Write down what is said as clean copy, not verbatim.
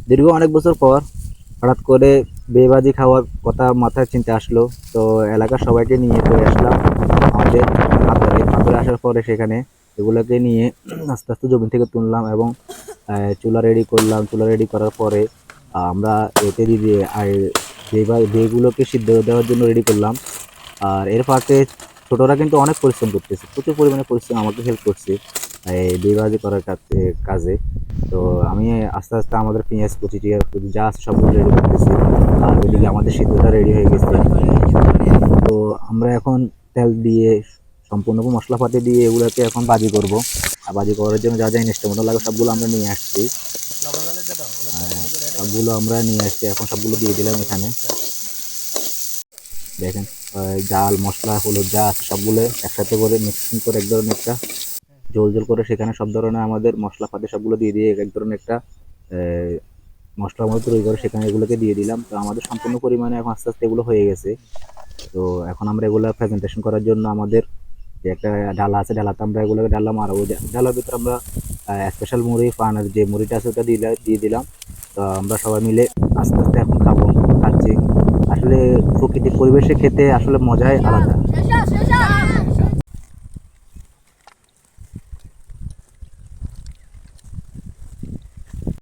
দীর্ঘ অনেক বছর পর হঠাৎ করে বেবাজি খাওয়ার কথা মাথায় চিন্তা আসলো। তো এলাকার সবাইকে নিয়ে চলে আসলাম আমাদের পাথরে আসার পরে সেখানে এগুলোকে নিয়ে আস্তে আস্তে জমি থেকে তুললাম এবং চুলা রেডি করলাম। চুলা রেডি করার পরে আমরা এতে দিয়ে যেগুলোকে সিদ্ধ দেওয়ার জন্য রেডি করলাম। আর এর ফাঁকে ছোটরা কিন্তু অনেক পরিশ্রম করতেছে, প্রচুর পরিমাণে পরিশ্রম, আমাকে হেল্প করছে এই বিবাজি করার কাজে। তো আমি আস্তে আস্তে আমাদের পেঁয়াজ কুচি টিয়াজ কুচি যা আছে সবগুলো রেডি করতেছি। আর ওইদিকে আমাদের সিদ্ধটা রেডি হয়ে গেছে। তো আমরা এখন তেল দিয়ে সম্পূর্ণ মশলাপাতি দিয়ে এগুলোকে এখন ভাজি করব। আর ভাজি করার জন্য যা যা ইনস্ট্রুমেন্ট লাগে সবগুলো আমরা নিয়ে আসছি। সবগুলো আমরা নিয়ে আসছি, এখন সবগুলো দিয়ে দিলাম এখানে। দেখেন জাল মশলা হলুদ যা আছে সবগুলো একসাথে করে মিক্সিং করে এক ধরনের একটা ঝোল ঝোল করে সেখানে সব ধরনের আমাদের মশলাপাতি সবগুলো দিয়ে দিয়ে এক ধরনের একটা মশলার মতো তৈরি করে সেখানে এগুলোকে দিয়ে দিলাম। তো আমাদের সম্পূর্ণ পরিমাণে এখন আস্তে আস্তে এগুলো হয়ে গেছে। তো এখন আমরা এগুলো প্রেজেন্টেশন করার জন্য আমাদের যে একটা ডালা আছে ডালাতে আমরা এগুলোকে ডাললাম। আর ওই ডালার ভিতরে আমরা স্পেশাল মুড়ি পানের যে মুড়িটা আছে ওটা দিয়ে দিলাম। তো আমরা সবাই মিলে আস্তে আস্তে এখন খাচ্ছি। আসলে প্রকৃতির পরিবেশে খেতে আসলে মজাই আলাদা।